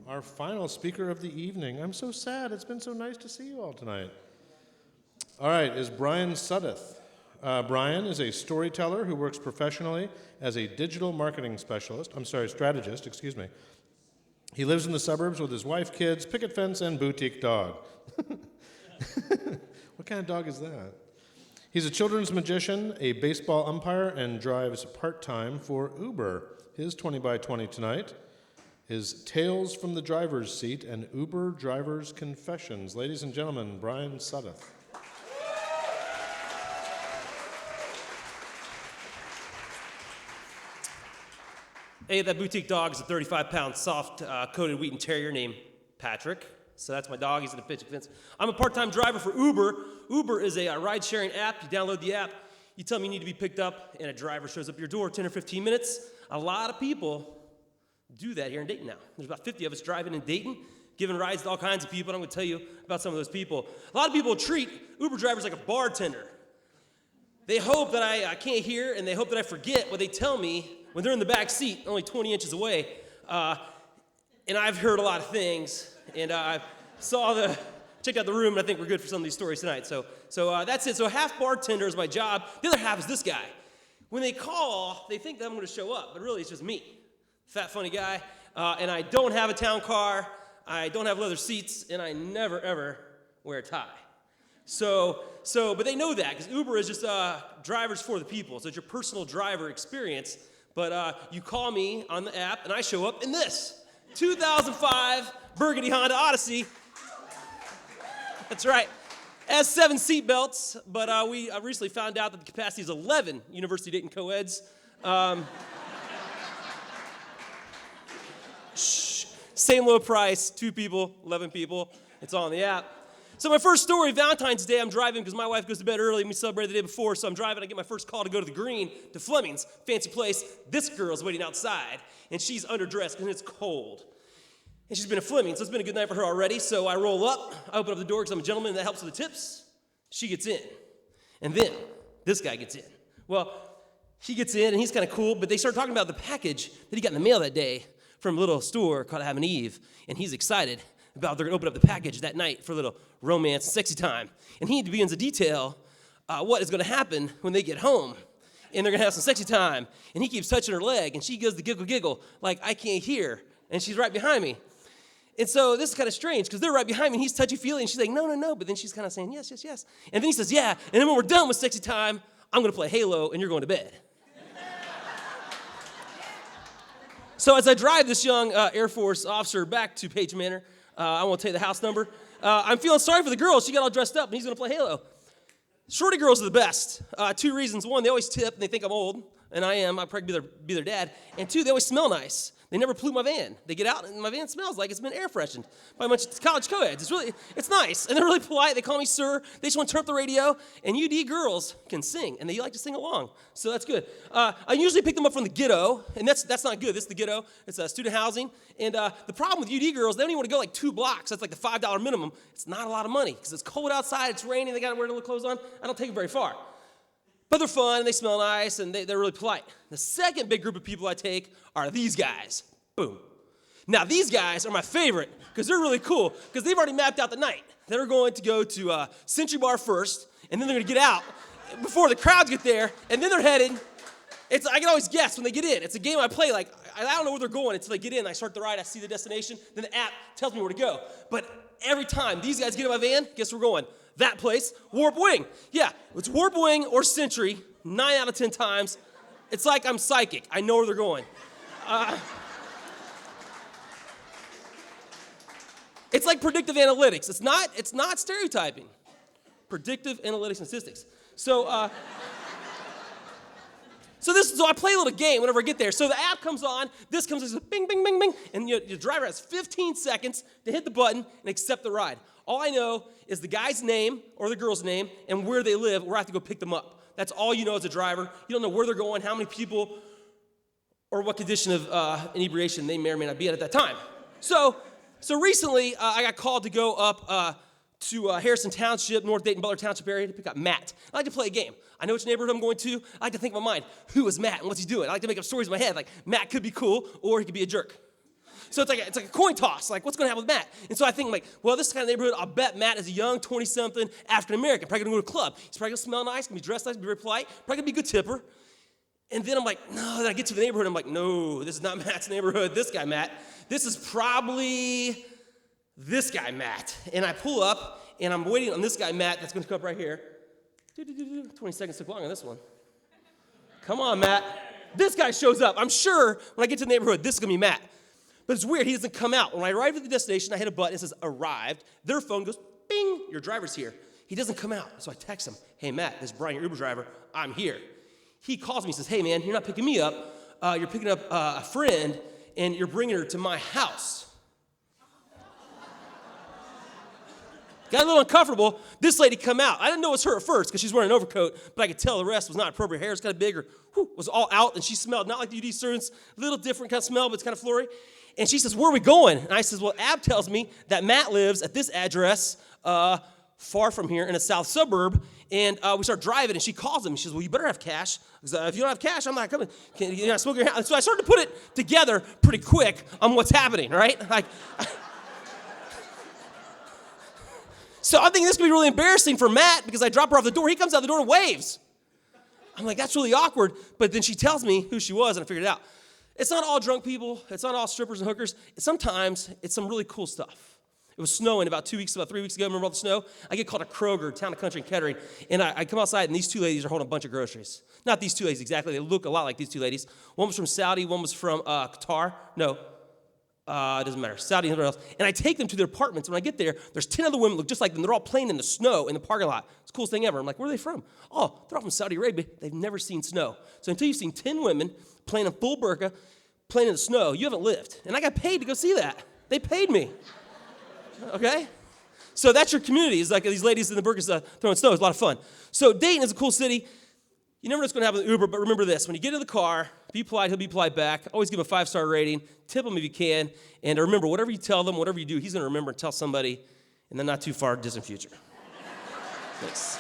our final speaker of the evening. I'm so sad. It's been so nice to see you all tonight. All right, is Bryan Suddith. Bryan is a storyteller who works professionally as a digital marketing strategist. He lives in the suburbs with his wife, kids, picket fence, and boutique dog. What kind of dog is that? He's a children's magician, a baseball umpire, and drives part-time for Uber. His 20 by 20 tonight is Tales from the Driver's Seat and Uber Driver's Confessions. Ladies and gentlemen, Bryan Suddith. Hey, that boutique dog is a 35-pound soft-coated Wheaten Terrier named Patrick. So that's my dog. He's in a picket fence. I'm a part-time driver for Uber. Uber is a ride-sharing app. You download the app. You tell me you need to be picked up, and a driver shows up at your door 10 or 15 minutes. A lot of people do that here in Dayton now. There's about 50 of us driving in Dayton, giving rides to all kinds of people, and I'm going to tell you about some of those people. A lot of people treat Uber drivers like a bartender. They hope that I can't hear, and they hope that I forget what they tell me when they're in the back seat, only 20 inches away. And I've heard a lot of things, and I checked out the room, and I think we're good for some of these stories tonight. So that's it. So half bartender is my job. The other half is this guy. When they call, they think that I'm going to show up, but really it's just me. Fat, funny guy, and I don't have a town car, I don't have leather seats, and I never, ever wear a tie. But they know that, because Uber is just drivers for the people, so it's your personal driver experience, but you call me on the app, and I show up in this 2005 Burgundy Honda Odyssey. That's right. It has 7 seat belts, but we recently found out that the capacity is 11 University Dayton co-eds. Same low price, 2 people, 11 people. It's all on the app. So my first story, Valentine's Day, I'm driving because my wife goes to bed early and we celebrated the day before, so I'm driving. I get my first call to go to the Green, to Fleming's, fancy place. This girl's waiting outside, and she's underdressed, and it's cold. And she's been at Fleming's, so it's been a good night for her already. So I roll up, I open up the door because I'm a gentleman, and that helps with the tips. She gets in. And then this guy gets in. Well, he gets in, and he's kind of cool, but they start talking about the package that he got in the mail that day from a little store called Adam and Eve, and he's excited about they're going to open up the package that night for a little romance and sexy time. And he begins to detail what is going to happen when they get home, and they're going to have some sexy time. And he keeps touching her leg, and she goes to giggle, like, I can't hear, and she's right behind me. And so this is kind of strange, because they're right behind me, and he's touchy-feely, and she's like, no, but then she's kind of saying, yes. And then he says, yeah, and then when we're done with sexy time, I'm going to play Halo, and you're going to bed. So as I drive this young Air Force officer back to Page Manor, I won't tell you the house number, I'm feeling sorry for the girl. She got all dressed up, and he's going to play Halo. Shorty girls are the best. 2 reasons. 1, they always tip, and they think I'm old, and I am. I'll probably be their dad. And 2, they always smell nice. They never pollute my van. They get out, and my van smells like it's been air freshened by a bunch of college co-eds. It's nice, and they're really polite. They call me sir. They just want to turn up the radio, and UD girls can sing, and they like to sing along, so that's good. I usually pick them up from the ghetto, and that's not good. This is the ghetto. It's student housing, and the problem with UD girls, they don't even want to go like 2 blocks. That's like the $5 minimum. It's not a lot of money, because it's cold outside, it's raining, they got to wear little clothes on. I don't take them very far. But they're fun, and they smell nice, and they're really polite. The second big group of people I take are these guys. Boom. Now, these guys are my favorite because they're really cool because they've already mapped out the night. They're going to go to Century Bar first, and then they're going to get out before the crowds get there, and then they're headed. I can always guess when they get in. It's a game I play. Like, I don't know where they're going until they get in. I start the ride. I see the destination. Then the app tells me where to go. But every time these guys get in my van, guess where we're going? That place, Warp Wing. Yeah, it's Warp Wing or Century 9 out of 10 times. It's like I'm psychic. I know where they're going. It's like predictive analytics. It's not stereotyping. Predictive analytics and statistics. So I play a little game whenever I get there. So the app comes on, this comes as a bing, bing, bing, bing, and your driver has 15 seconds to hit the button and accept the ride. All I know is the guy's name or the girl's name and where they live, where I have to go pick them up. That's all you know as a driver. You don't know where they're going, how many people, or what condition of inebriation they may or may not be at that time. So recently, I got called to go up to Harrison Township, North Dayton, Butler Township area to pick up Matt. I like to play a game. I know which neighborhood I'm going to. I like to think in my mind, who is Matt and what's he doing? I like to make up stories in my head, like Matt could be cool or he could be a jerk. So it's like a coin toss. Like, what's going to happen with Matt? And so I think, like, well, this is the kind of neighborhood, I'll bet Matt is a young 20-something African-American, probably going to go to a club. He's probably going to smell nice, going to be dressed nice, be very polite, probably going to be a good tipper. And then I'm like, no, then I get to the neighborhood, I'm like, no, this is not Matt's neighborhood, this guy, Matt. This is probably this guy, Matt. And I pull up, and I'm waiting on this guy, Matt, that's going to come up right here. 20 seconds took long on this one. Come on, Matt. This guy shows up. I'm sure when I get to the neighborhood, this is going to be Matt. But it's weird. He doesn't come out. When I arrive at the destination, I hit a button. It says, arrived. Their phone goes, bing, your driver's here. He doesn't come out. So I text him, hey, Matt, this is Bryan, your Uber driver. I'm here. He calls me and says, hey, man, you're not picking me up. You're picking up a friend, and you're bringing her to my house. Got a little uncomfortable. This lady come out. I didn't know it was her at first because she's wearing an overcoat, but I could tell the rest was not appropriate. Hair was kind of big, or was all out, and she smelled not like the UD students. A little different kind of smell, but it's kind of flory. And she says, where are we going? And I says, well, Ab tells me that Matt lives at this address far from here in a south suburb. And we start driving, and she calls him. She says, well, you better have cash. If you don't have cash, I'm not coming. Can you not smoke your house? So I started to put it together pretty quick on what's happening, right? Like, so I'm thinking this could be really embarrassing for Matt because I drop her off the door. He comes out the door and waves. I'm like, that's really awkward. But then she tells me who she was, and I figured it out. It's not all drunk people. It's not all strippers and hookers. Sometimes it's some really cool stuff. It was snowing about 3 weeks ago. Remember all the snow? I get called a Kroger, Town and Country in Kettering, and I come outside, and these two ladies are holding a bunch of groceries. Not these two ladies exactly. They look a lot like these two ladies. One was from Saudi. One was from Qatar. No. It doesn't matter. Saudi and everyone else. And I take them to their apartments. When I get there, there's 10 other women look just like them. They're all playing in the snow in the parking lot. It's the coolest thing ever. I'm like, where are they from? Oh, they're all from Saudi Arabia. They've never seen snow. So until you've seen 10 women playing in full burqa, playing in the snow, you haven't lived. And I got paid to go see that. They paid me. Okay? So that's your community. It's like these ladies in the burqas throwing snow. It's a lot of fun. So Dayton is a cool city. You never know what's going to happen with Uber, but remember this. When you get in the car, be polite, he'll be polite back. Always give him a 5-star rating. Tip him if you can. And remember, whatever you tell them, whatever you do, he's going to remember and tell somebody in the not too far distant future. Thanks.